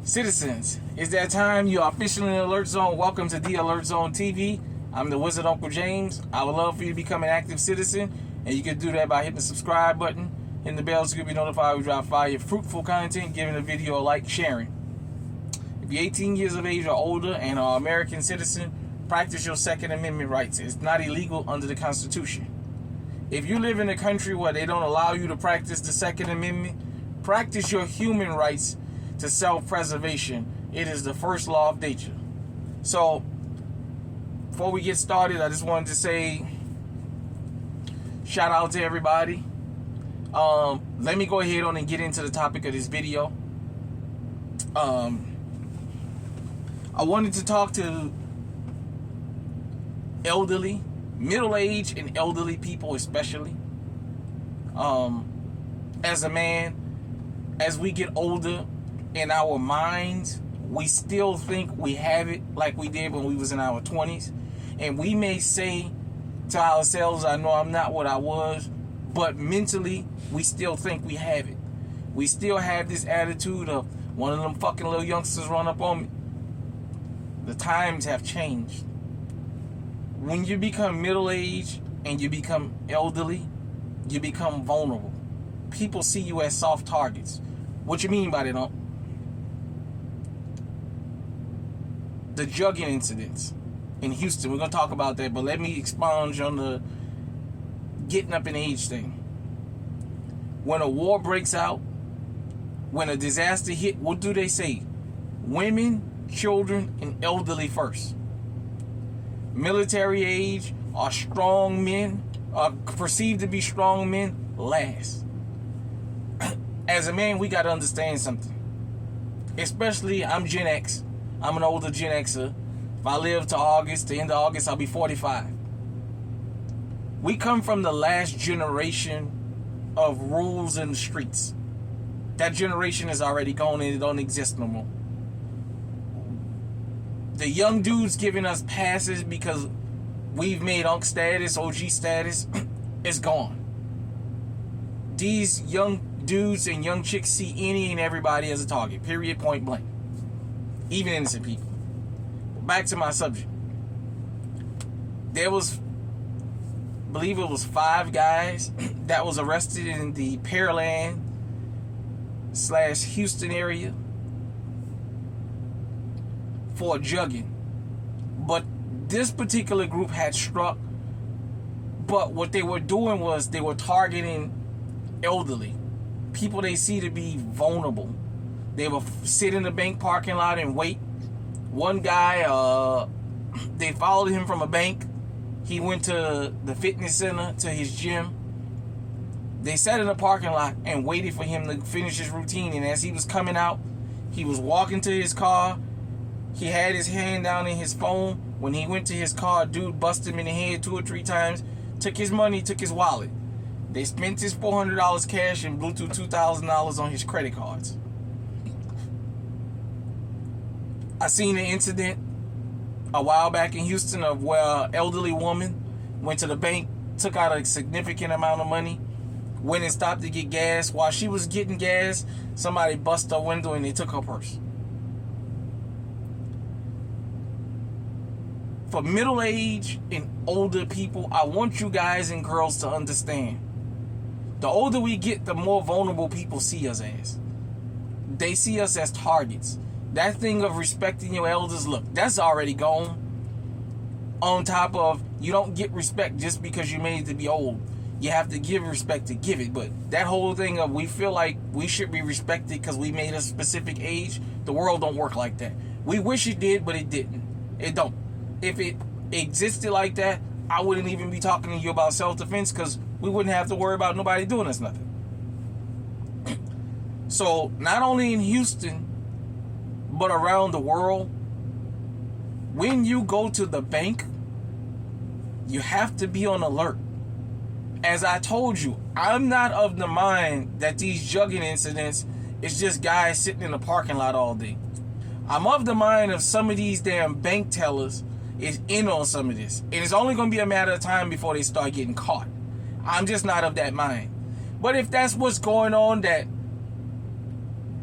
Citizens, it's that time. You are officially in the Alert Zone. Welcome to the Alert Zone TV. I'm the Wizard Uncle James. I would love for you to become an active citizen, and you can do that by hitting the subscribe button, hitting the bell so you'll be notified when we drop fire, fruitful content, giving the video a like, sharing. If you're 18 years of age or older and are an American citizen, practice your Second Amendment rights. It's not illegal under the Constitution. If you live in a country where they don't allow you to practice the Second Amendment, practice your human rights to self-preservation. It is the first law of nature. So, before we get started, I just wanted to say shout out to everybody. Let me go ahead on and get into the topic of this video. I wanted to talk to elderly, middle-aged and elderly people especially. As a man, as we get older, in our minds, we still think we have it like we did when we was in our 20s. And we may say to ourselves, I know I'm not what I was, but mentally, we still think we have it. We still have this attitude of one of them fucking little youngsters run up on me. The times have changed. When you become middle-aged and you become elderly, you become vulnerable. People see you as soft targets. What you mean by that, huh? The Juggin incidents in Houston. We're going to talk about that, but let me expound on the getting up in age thing. When a war breaks out, when a disaster hit, what do they say? Women, children, and elderly first. Military age or strong men, are perceived to be strong men, last. As a man, we got to understand something. Especially, I'm Gen X. I'm an older Gen Xer. If I live to the end of August, I'll be 45. We come from the last generation of rules in the streets. That generation is already gone and it don't exist no more. The young dudes giving us passes because we've made UNC status, OG status, is gone. These young dudes and young chicks see any and everybody as a target, period, point blank. Even innocent people. Back to my subject. There was, I believe it was 5 guys that was arrested in the Pearland / Houston area for jugging. But this particular group had struck. But what they were doing was they were targeting elderly. People they see to be vulnerable. They would sit in the bank parking lot and wait. One guy, they followed him from a bank. He went to the fitness center, to his gym. They sat in the parking lot and waited for him to finish his routine. And as he was coming out, he was walking to his car. He had his hand down in his phone. When he went to his car, dude busted him in the head 2 or 3 times. Took his money, took his wallet. They spent his $400 cash and blew through $2,000 on his credit cards. I seen an incident a while back in Houston of where an elderly woman went to the bank, took out a significant amount of money, went and stopped to get gas. While she was getting gas, somebody busted her window and they took her purse. For middle-aged and older people, I want you guys and girls to understand. The older we get, the more vulnerable people see us as. They see us as targets. That thing of respecting your elders, look, that's already gone. On top of, you don't get respect just because you're made to be old. You have to give respect to give it. But that whole thing of we feel like we should be respected because we made a specific age, the world don't work like that. We wish it did, but it didn't. It don't. If it existed like that, I wouldn't even be talking to you about self-defense because we wouldn't have to worry about nobody doing us nothing. So, not only in Houston, but around the world, when you go to the bank, you have to be on alert. As I told you, I'm not of the mind that these jugging incidents is just guys sitting in the parking lot all day. I'm of the mind of some of these damn bank tellers is in on some of this. And it's only going to be a matter of time before they start getting caught. I'm just not of that mind. But if that's what's going on, that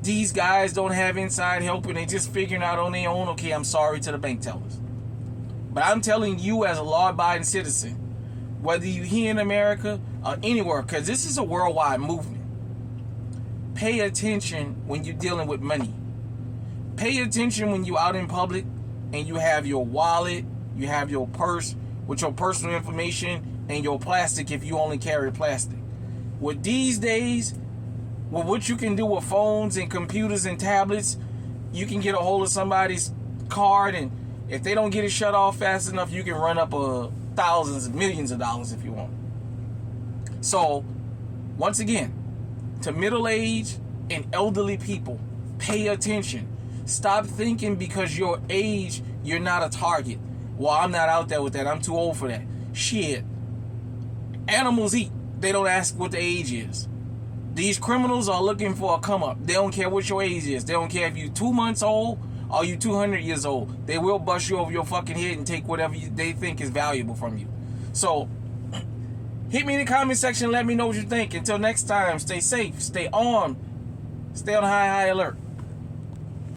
these guys don't have inside help and they just figuring out on their own, okay, I'm sorry to the bank tellers. But I'm telling you as a law-abiding citizen, whether you're here in America or anywhere, because this is a worldwide movement, pay attention when you're dealing with money. Pay attention when you're out in public and you have your wallet, you have your purse with your personal information and your plastic if you only carry plastic. With these days, with what you can do with phones and computers and tablets, you can get a hold of somebody's card, and if they don't get it shut off fast enough, you can run up thousands, millions of dollars if you want. So, once again, to middle-aged and elderly people, pay attention. Stop thinking because your age, you're not a target. Well, I'm not out there with that. I'm too old for that. Shit. Animals eat. They don't ask what the age is. These criminals are looking for a come up. They don't care what your age is. They don't care if you're 2 months old or you 200 years old. They will bust you over your fucking head and take whatever they think is valuable from you. So, hit me in the comment section. Let me know what you think. Until next time, stay safe, stay armed, stay on high alert.